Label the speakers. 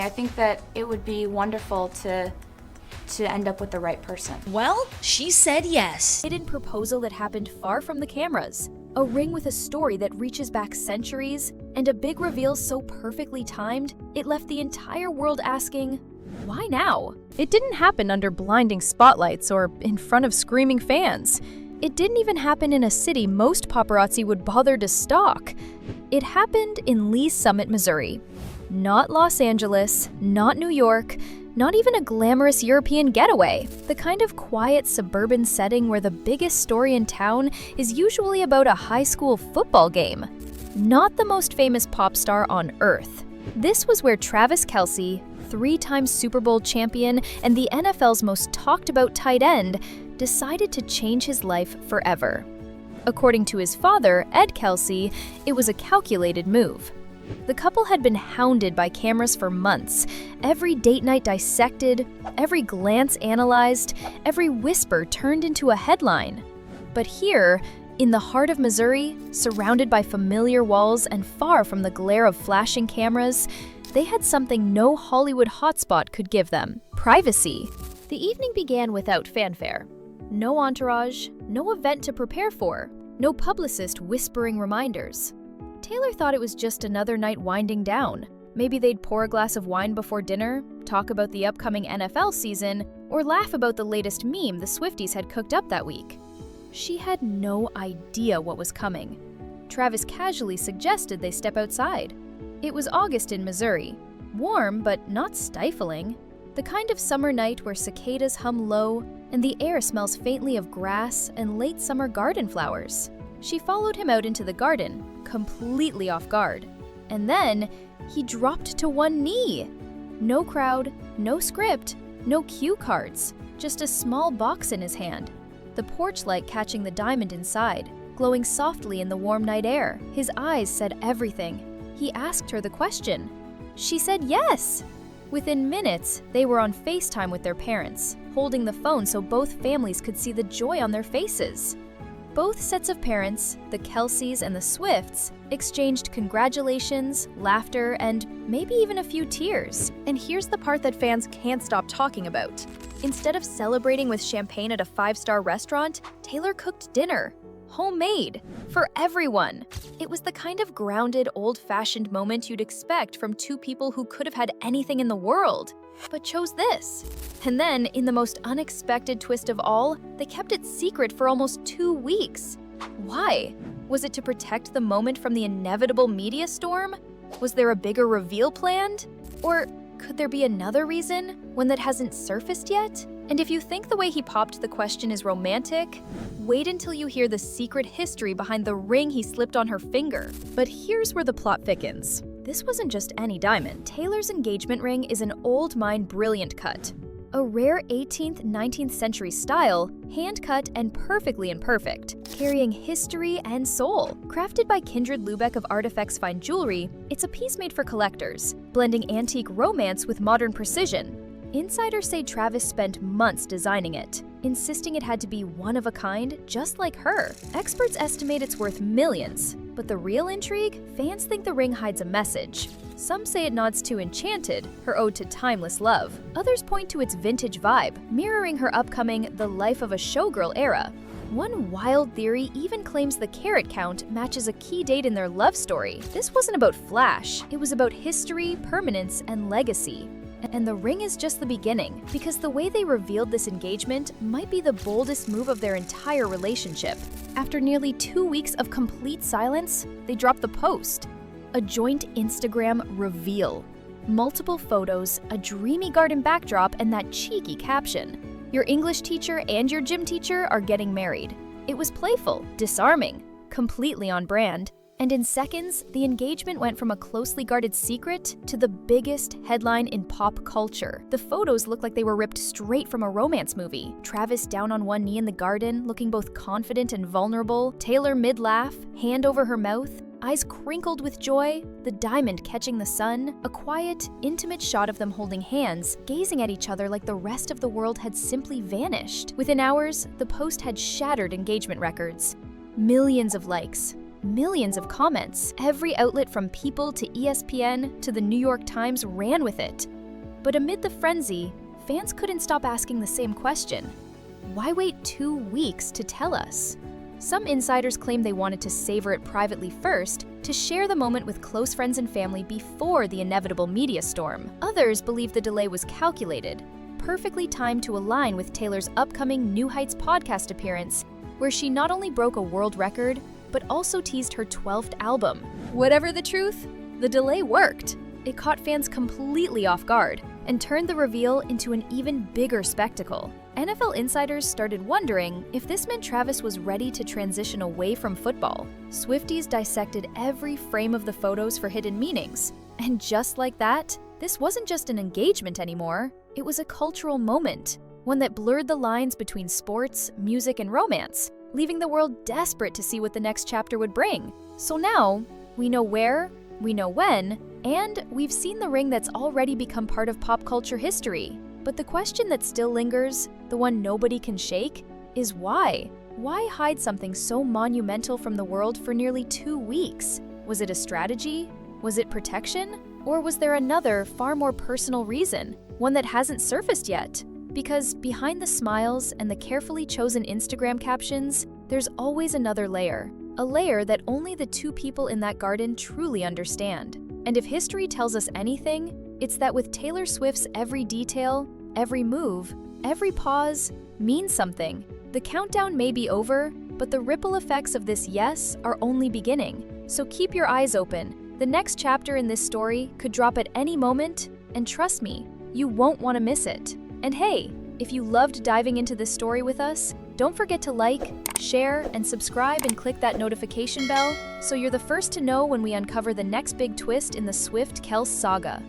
Speaker 1: I think that it would be wonderful to end up with the right person.
Speaker 2: Well, she said yes.
Speaker 3: Hidden proposal that happened far from the cameras. A ring with a story that reaches back centuries, and a big reveal so perfectly timed, it left the entire world asking, why now?
Speaker 4: It didn't happen under blinding spotlights or in front of screaming fans. It didn't even happen in a city most paparazzi would bother to stalk. It happened in Lee's Summit, Missouri. Not Los Angeles, not New York, not even a glamorous European getaway. The kind of quiet suburban setting where the biggest story in town is usually about a high school football game. Not the most famous pop star on earth. This was where Travis Kelce, 3-time Super Bowl champion and the NFL's most talked about tight end, decided to change his life forever. According to his father, Ed Kelce, it was a calculated move. The couple had been hounded by cameras for months, every date night dissected, every glance analyzed, every whisper turned into a headline. But here, in the heart of Missouri, surrounded by familiar walls and far from the glare of flashing cameras, they had something no Hollywood hotspot could give them: privacy. The evening began without fanfare. No entourage, no event to prepare for, no publicist whispering reminders. Taylor thought it was just another night winding down. Maybe they'd pour a glass of wine before dinner, talk about the upcoming NFL season, or laugh about the latest meme the Swifties had cooked up that week. She had no idea what was coming. Travis casually suggested they step outside. It was August in Missouri. Warm, but not stifling. The kind of summer night where cicadas hum low and the air smells faintly of grass and late summer garden flowers. She followed him out into the garden, completely off guard. And then, he dropped to one knee. No crowd, no script, no cue cards, just a small box in his hand. The porch light catching the diamond inside, glowing softly in the warm night air. His eyes said everything. He asked her the question. She said yes! Within minutes, they were on FaceTime with their parents, holding the phone so both families could see the joy on their faces. Both sets of parents, the Kelces and the Swifts, exchanged congratulations, laughter, and maybe even a few tears. And here's the part that fans can't stop talking about. Instead of celebrating with champagne at a 5-star restaurant, Taylor cooked dinner. Homemade. For everyone. It was the kind of grounded, old-fashioned moment you'd expect from two people who could have had anything in the world, but chose this. And then, in the most unexpected twist of all, they kept it secret for almost 2 weeks. Why? Was it to protect the moment from the inevitable media storm? Was there a bigger reveal planned? Or could there be another reason, one that hasn't surfaced yet? And if you think the way he popped the question is romantic, wait until you hear the secret history behind the ring he slipped on her finger. But here's where the plot thickens. This wasn't just any diamond. Taylor's engagement ring is an old mine brilliant cut. A rare 18th, 19th century style, hand-cut and perfectly imperfect, carrying history and soul. Crafted by Kindred Lubeck of Artifacts Fine Jewelry, it's a piece made for collectors, blending antique romance with modern precision. Insiders say Travis spent months designing it, insisting it had to be one of a kind, just like her. Experts estimate it's worth millions, but the real intrigue? Fans think the ring hides a message. Some say it nods to Enchanted, her ode to timeless love. Others point to its vintage vibe, mirroring her upcoming The Life of a Showgirl era. One wild theory even claims the carat count matches a key date in their love story. This wasn't about flash, it was about history, permanence, and legacy. And the ring is just the beginning, because the way they revealed this engagement might be the boldest move of their entire relationship. After nearly 2 weeks of complete silence, they dropped the post. A joint Instagram reveal. Multiple photos, a dreamy garden backdrop, and that cheeky caption. Your English teacher and your gym teacher are getting married. It was playful, disarming, completely on brand. And in seconds, the engagement went from a closely guarded secret to the biggest headline in pop culture. The photos looked like they were ripped straight from a romance movie. Travis down on one knee in the garden, looking both confident and vulnerable. Taylor mid-laugh, hand over her mouth, eyes crinkled with joy, the diamond catching the sun. A quiet, intimate shot of them holding hands, gazing at each other like the rest of the world had simply vanished. Within hours, the post had shattered engagement records. Millions of likes.
Speaker 3: Millions of comments. Every outlet from People to ESPN to the New York Times ran with it. But amid the frenzy, fans couldn't stop asking the same question. Why wait 2 weeks to tell us? Some insiders claim they wanted to savor it privately first to share the moment with close friends and family before the inevitable media storm. Others believe the delay was calculated, perfectly timed to align with Taylor's upcoming New Heights podcast appearance, where she not only broke a world record, but also teased her 12th album. Whatever the truth, the delay worked. It caught fans completely off guard and turned the reveal into an even bigger spectacle. NFL insiders started wondering if this meant Travis was ready to transition away from football. Swifties dissected every frame of the photos for hidden meanings. And just like that, this wasn't just an engagement anymore, it was a cultural moment, one that blurred the lines between sports, music, and romance, leaving the world desperate to see what the next chapter would bring. So now, we know where, we know when, and we've seen the ring that's already become part of pop culture history. But the question that still lingers, the one nobody can shake, is why? Why hide something so monumental from the world for nearly 2 weeks? Was it a strategy? Was it protection? Or was there another, far more personal reason, one that hasn't surfaced yet? Because behind the smiles and the carefully chosen Instagram captions, there's always another layer. A layer that only the 2 people in that garden truly understand. And if history tells us anything, it's that with Taylor Swift's every detail, every move, every pause means something. The countdown may be over, but the ripple effects of this yes are only beginning. So keep your eyes open. The next chapter in this story could drop at any moment, and trust me, you won't want to miss it. And hey, if you loved diving into this story with us, don't forget to like, share, and subscribe and click that notification bell so you're the first to know when we uncover the next big twist in the Swift-Kelce saga.